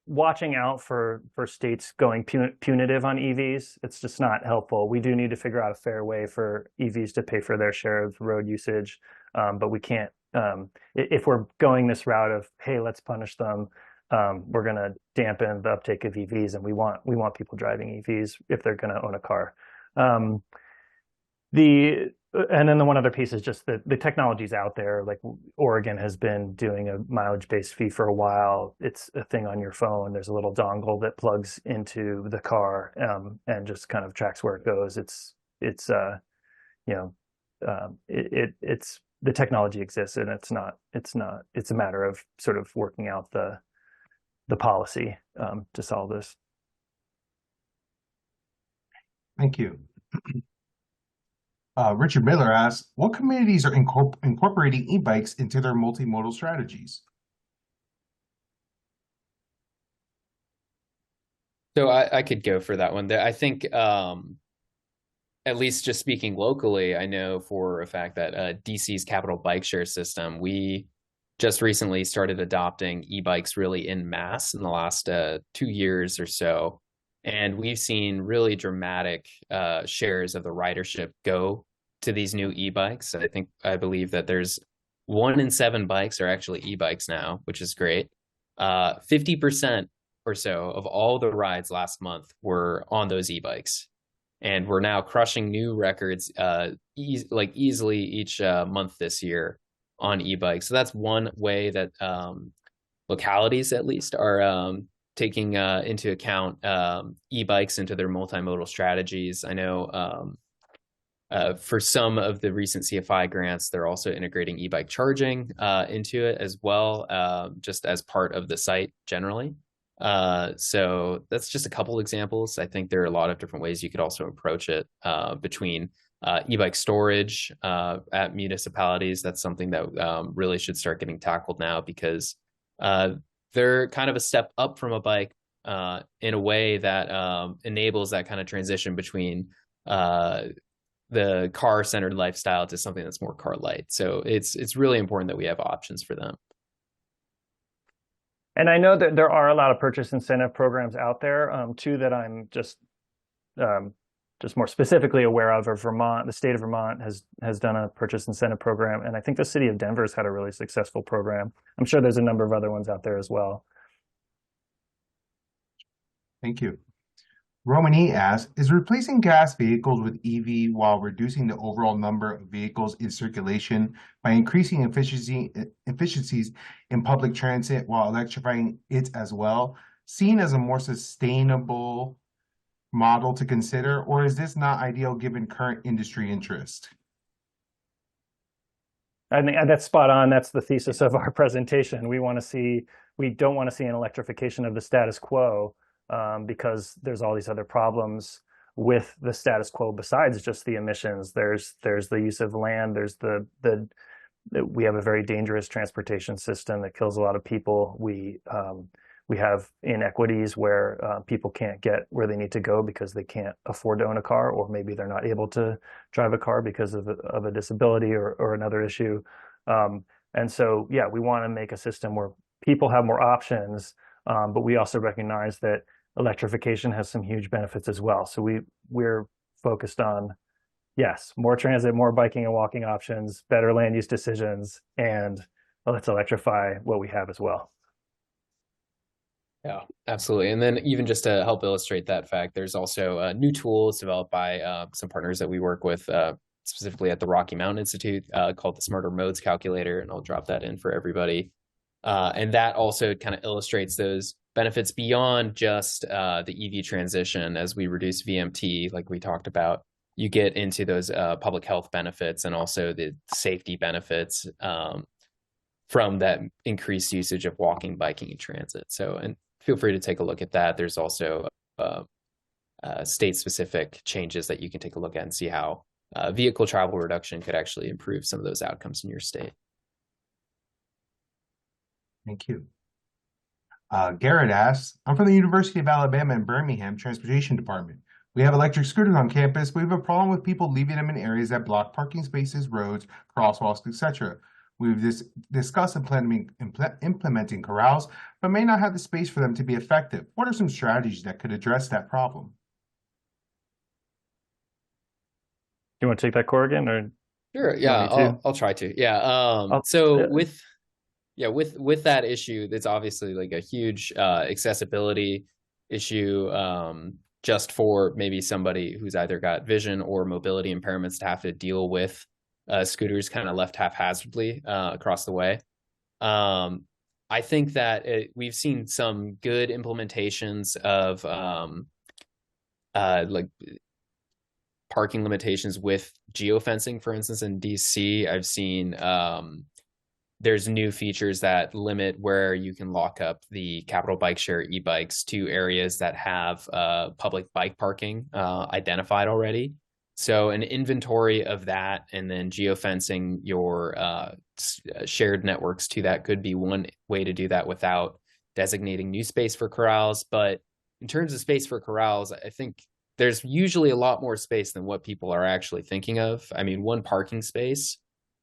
B: watching out for states going punitive on EVs. It's just not helpful. We do need to figure out a fair way for EVs to pay for their share of road usage, but we can't. If we're going this route of, hey, let's punish them, we're going to dampen the uptake of EVs, and we want people driving EVs if they're going to own a car. And then the one other piece is just that the technology's out there. Like Oregon has been doing a mileage-based fee for a while. It's a thing on your phone. There's a little dongle that plugs into the car and just kind of tracks where it goes. It's the technology exists, and it's a matter of sort of working out the policy to solve this.
A: Thank you. Richard Miller asks, what communities are incorporating e-bikes into their multimodal strategies?
C: So I could go for that one. I think, at least just speaking locally, I know for a fact that DC's Capital Bike Share system, we just recently started adopting e-bikes really in mass in the last 2 years or so. And we've seen really dramatic shares of the ridership go to these new e-bikes. I believe that there's 1 in 7 bikes are actually e-bikes now, which is great. 50% or so of all the rides last month were on those e-bikes. And we're now crushing new records easily each month this year on e-bikes. So that's one way that localities at least are taking into account e-bikes into their multimodal strategies. I know for some of the recent CFI grants, they're also integrating e-bike charging into it as well, just as part of the site generally. So that's just a couple examples. I think there are a lot of different ways you could also approach it between e-bike storage at municipalities. That's something that really should start getting tackled now, because they're kind of a step up from a bike in a way that enables that kind of transition between the car-centered lifestyle to something that's more car light. So it's really important that we have options for them.
B: And I know that there are a lot of purchase incentive programs out there. Two that I'm just more specifically aware of are Vermont. The state of Vermont has done a purchase incentive program, and I think the city of Denver's had a really successful program. I'm sure there's a number of other ones out there as well.
A: Thank you. Romani asks, is replacing gas vehicles with EV while reducing the overall number of vehicles in circulation by increasing efficiencies in public transit while electrifying it as well, seen as a more sustainable model to consider, or is this not ideal given current industry interest?
B: I think that's spot on. That's the thesis of our presentation. We don't want to see an electrification of the status quo. Because there's all these other problems with the status quo besides just the emissions. There's the use of land. There's we have a very dangerous transportation system that kills a lot of people. We have inequities where people can't get where they need to go because they can't afford to own a car, or maybe they're not able to drive a car because of a disability or another issue. And so, yeah, we want to make a system where people have more options, but we also recognize that electrification has some huge benefits as well. So we're focused on, yes, more transit, more biking and walking options, better land use decisions, and let's electrify what we have as well.
C: Yeah, absolutely. And then even just to help illustrate that fact, there's also new tools developed by some partners that we work with, specifically at the Rocky Mountain Institute, called the Smarter Modes Calculator, and I'll drop that in for everybody. And that also kind of illustrates those benefits beyond just the EV transition. As we reduce VMT, like we talked about, you get into those public health benefits and also the safety benefits from that increased usage of walking, biking, and transit. So, and feel free to take a look at that. There's also state-specific changes that you can take a look at and see how vehicle travel reduction could actually improve some of those outcomes in your state.
A: Thank you. Garrett asks, I'm from the University of Alabama in Birmingham Transportation Department. We have electric scooters on campus, but we have a problem with people leaving them in areas that block parking spaces, roads, crosswalks, etc. We've discussed implementing corrals, but may not have the space for them to be effective. What are some strategies that could address that problem?
B: You want to take that, Corrigan, or?
C: Sure. Yeah, I'll try to. Yeah. So with that issue, it's obviously like a huge accessibility issue, just for maybe somebody who's either got vision or mobility impairments to have to deal with scooters kind of left haphazardly across the way. I think that we've seen some good implementations of like parking limitations with geofencing, for instance. In DC, I've seen there's new features that limit where you can lock up the Capital Bike Share e-bikes to areas that have public bike parking identified already. So an inventory of that and then geofencing your shared networks to that could be one way to do that without designating new space for corrals. But in terms of space for corrals, I think there's usually a lot more space than what people are actually thinking of. I mean, one parking space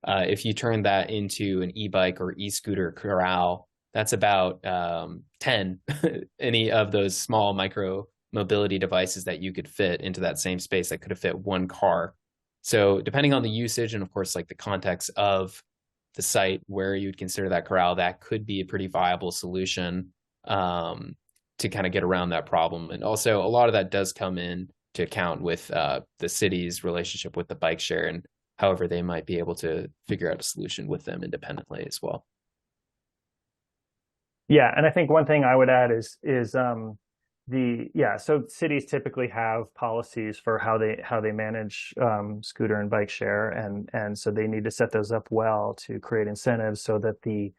C: If you turn that into an e-bike or e-scooter corral, that's about 10 any of those small micro mobility devices that you could fit into that same space that could have fit one car. So depending on the usage and of course like the context of the site where you'd consider that corral, that could be a pretty viable solution to kind of get around that problem. And also a lot of that does come in to account with the city's relationship with the bike share and however they might be able to figure out a solution with them independently as well.
B: Yeah, and I think one thing I would add is so cities typically have policies for how they manage scooter and bike share, and so they need to set those up well to create incentives so that the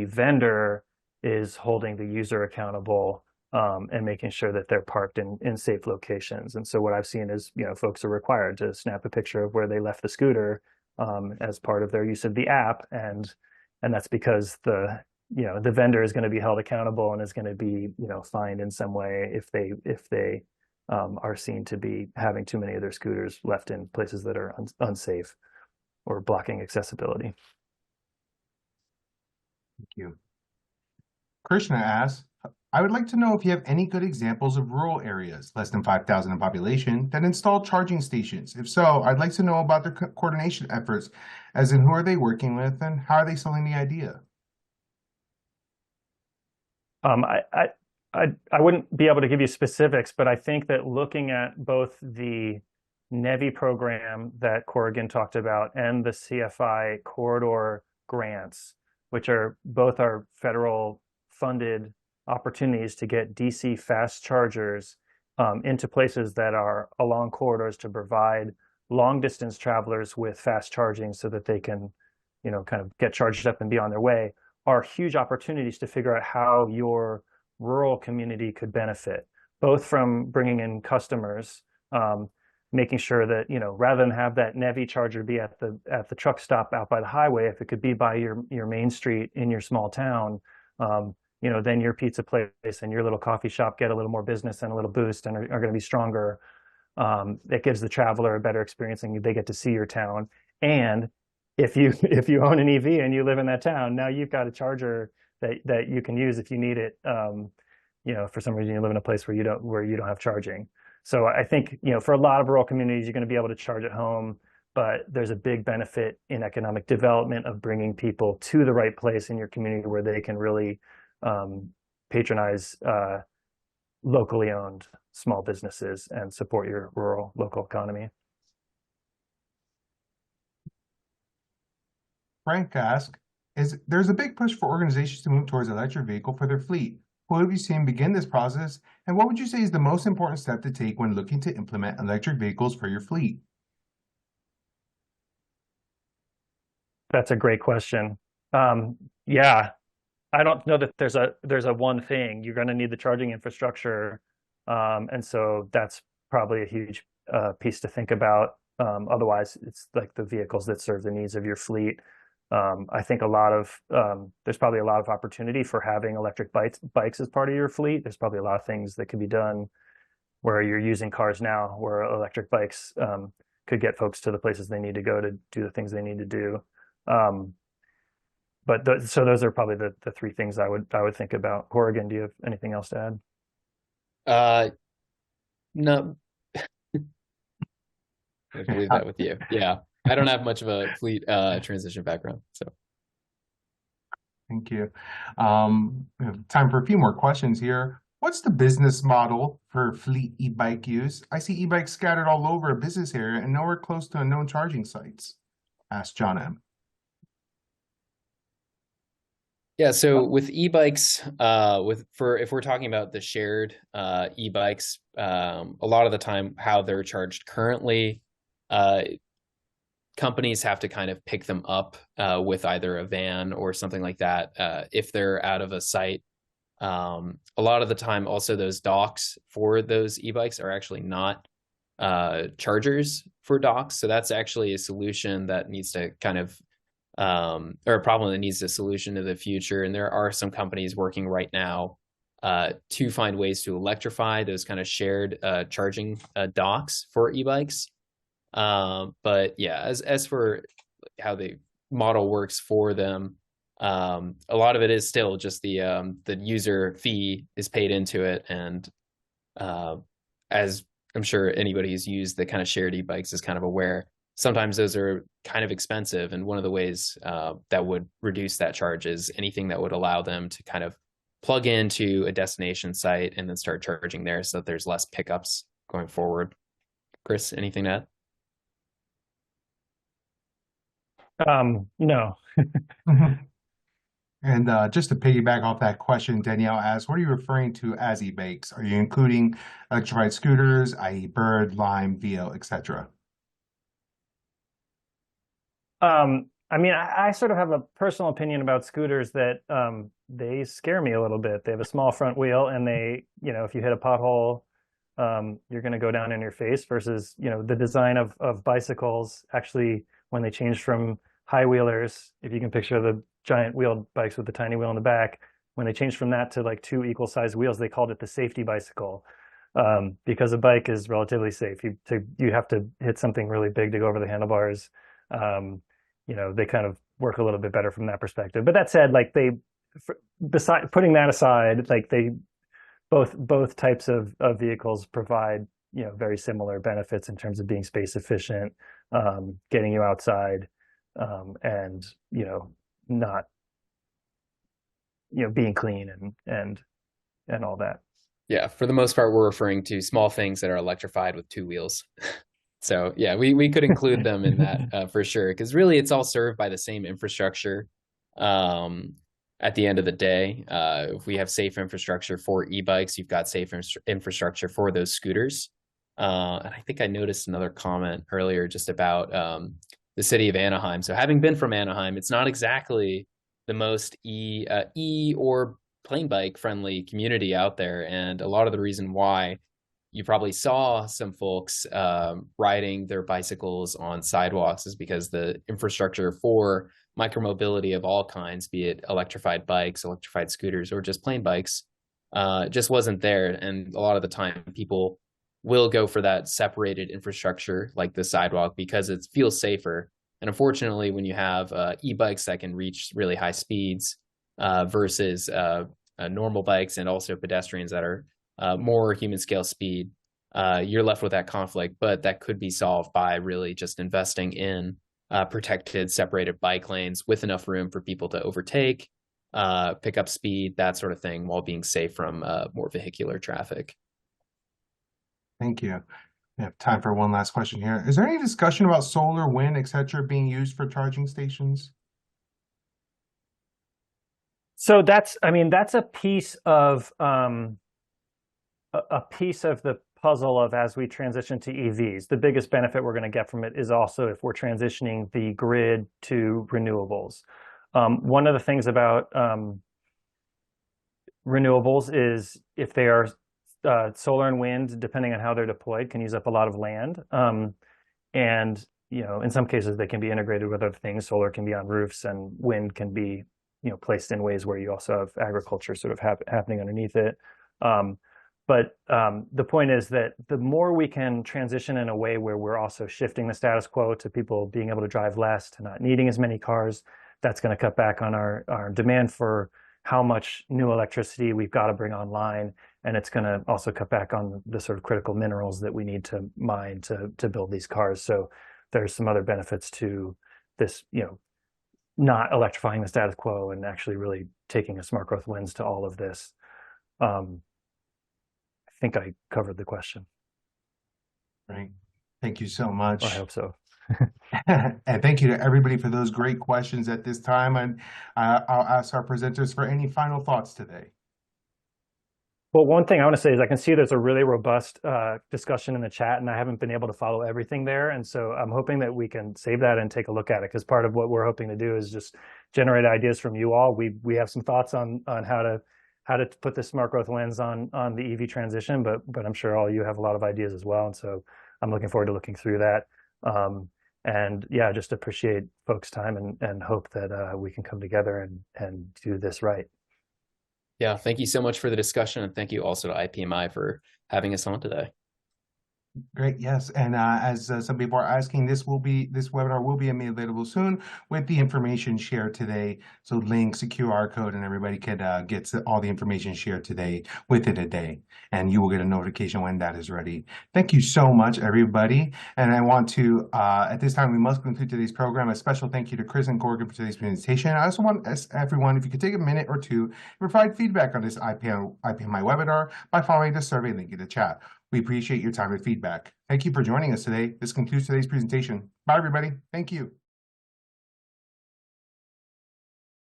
B: vendor is holding the user accountable and making sure that they're parked in safe locations. And so what I've seen is, folks are required to snap a picture of where they left the scooter as part of their use of the app, and that's because the vendor is going to be held accountable and is going to be, fined in some way if they are seen to be having too many of their scooters left in places that are unsafe or blocking accessibility.
A: Thank you. Krishna asks, I would like to know if you have any good examples of rural areas, less than 5,000 in population, that install charging stations. If so, I'd like to know about their coordination efforts, as in who are they working with and how are they selling the idea?
B: I wouldn't be able to give you specifics, but I think that looking at both the NEVI program that Corrigan talked about and the CFI corridor grants, which are both federal funded opportunities to get DC fast chargers into places that are along corridors to provide long distance travelers with fast charging so that they can, kind of get charged up and be on their way, are huge opportunities to figure out how your rural community could benefit, both from bringing in customers, making sure that, rather than have that NEVI charger be at the truck stop out by the highway, if it could be by your main street in your small town, then your pizza place and your little coffee shop get a little more business and a little boost and are going to be stronger. It gives the traveler a better experience and they get to see your town. And if you own an EV and you live in that town, now you've got a charger that you can use if you need it. For some reason you live in a place where you don't have charging. So I think, for a lot of rural communities, you're going to be able to charge at home, but there's a big benefit in economic development of bringing people to the right place in your community where they can really patronize locally owned small businesses and support your rural local economy.
A: Frank asks, there's a big push for organizations to move towards electric vehicle for their fleet. Who have you seen begin this process, and what would you say is the most important step to take when looking to implement electric vehicles for your fleet?
B: That's a great question. Yeah, I don't know that there's a one thing. You're going to need the charging infrastructure, and so that's probably a huge piece to think about. Otherwise, it's like the vehicles that serve the needs of your fleet. I think there's probably a lot of opportunity for having electric bikes as part of your fleet. There's probably a lot of things that can be done where you're using cars now, where electric bikes could get folks to the places they need to go to do the things they need to do. So those are probably the three things I would think about. Corrigan, do you have anything else to
C: add? No. I can leave that with you. Yeah. I don't have much of a fleet transition background, so.
A: Thank you. We have time for a few more questions here. What's the business model for fleet e-bike use? I see e-bikes scattered all over a business area and nowhere close to known charging sites. Ask John M.
C: Yeah, so with e-bikes, if we're talking about the shared e-bikes, a lot of the time how they're charged currently, companies have to kind of pick them up with either a van or something like that if they're out of a site. A lot of the time, also those docks for those e-bikes are actually not chargers for docks. So that's actually a solution that needs to kind of, or a problem that needs a solution in the future. And there are some companies working right now to find ways to electrify those kind of shared charging docks for e-bikes. But yeah, as for how the model works for them. A lot of it is still just the user fee is paid into it, and as I'm sure anybody who's used the kind of shared e-bikes is kind of aware, sometimes those are kind of expensive, and one of the ways that would reduce that charge is anything that would allow them to kind of plug into a destination site and then start charging there, so that there's less pickups going forward. Chris, anything to
B: add? No.
A: And just to piggyback off that question, Danielle asked, what are you referring to as e-bikes? Are you including electrified scooters, i.e. Bird, Lime, Vio, etc.?
B: I mean, I sort of have a personal opinion about scooters that they scare me a little bit. They have a small front wheel, and they, if you hit a pothole, you're going to go down in your face, versus, the design of bicycles. Actually, when they changed from high wheelers, if you can picture the giant wheeled bikes with the tiny wheel in the back, when they changed from that to like 2 equal sized wheels, they called it the safety bicycle, because a bike is relatively safe. You have to hit something really big to go over the handlebars. They kind of work a little bit better from that perspective. But that said, like beside putting that aside, like both types of vehicles provide, very similar benefits in terms of being space efficient, getting you outside, and not being clean and all that.
C: Yeah, for the most part, we're referring to small things that are electrified with 2 wheels. So yeah, we could include them in that for sure, because really it's all served by the same infrastructure. At the end of the day, if we have safe infrastructure for e-bikes, you've got safe infrastructure for those scooters. And I think I noticed another comment earlier just about the city of Anaheim. So having been from Anaheim, it's not exactly the most e or plain bike friendly community out there, and a lot of the reason why you probably saw some folks riding their bicycles on sidewalks is because the infrastructure for micromobility of all kinds, be it electrified bikes, electrified scooters, or just plain bikes, just wasn't there. And a lot of the time people will go for that separated infrastructure like the sidewalk because it feels safer. And unfortunately, when you have e-bikes that can reach really high speeds versus normal bikes and also pedestrians that are more human scale speed, you're left with that conflict. But that could be solved by really just investing in protected, separated bike lanes with enough room for people to overtake, pick up speed, that sort of thing, while being safe from more vehicular traffic.
A: Thank you. We have time for one last question here. Is there any discussion about solar, wind, etc. being used for charging stations?
B: So that's a piece of the puzzle of, as we transition to EVs, the biggest benefit we're going to get from it is also if we're transitioning the grid to renewables. One of the things about renewables is if they are solar and wind, depending on how they're deployed, can use up a lot of land. And, in some cases they can be integrated with other things. Solar can be on roofs, and wind can be, placed in ways where you also have agriculture sort of happening underneath it. But the point is that the more we can transition in a way where we're also shifting the status quo to people being able to drive less, to not needing as many cars, that's going to cut back on our demand for how much new electricity we've got to bring online. And it's going to also cut back on the sort of critical minerals that we need to mine to build these cars. So there's some other benefits to this, not electrifying the status quo and actually really taking a smart growth lens to all of this. I think I covered the question.
A: Great. Thank you so much.
B: I hope so.
A: And thank you to everybody for those great questions at this time. And I'll ask our presenters for any final thoughts today.
B: Well, one thing I want to say is I can see there's a really robust discussion in the chat, and I haven't been able to follow everything there. And so I'm hoping that we can save that and take a look at it, because part of what we're hoping to do is just generate ideas from you all. We have some thoughts on how to put this smart growth lens on the EV transition, but I'm sure all you have a lot of ideas as well. And so I'm looking forward to looking through that. And yeah, just appreciate folks' time and hope that we can come together and do this right.
C: Yeah, thank you so much for the discussion, and thank you also to IPMI for having us on today.
A: Great, yes, and as some people are asking, this webinar will be made available soon with the information shared today. So links, a QR code, and everybody could get all the information shared today within a day, and you will get a notification when that is ready. Thank you so much, everybody. And I want to, at this time, we must conclude today's program. A special thank you to Chris and Corgan for today's presentation. I also want to ask everyone if you could take a minute or two and provide feedback on this IPMI webinar by following the survey link in the chat. We appreciate your time and feedback. Thank you for joining us today. This concludes today's presentation. Bye, everybody. Thank you.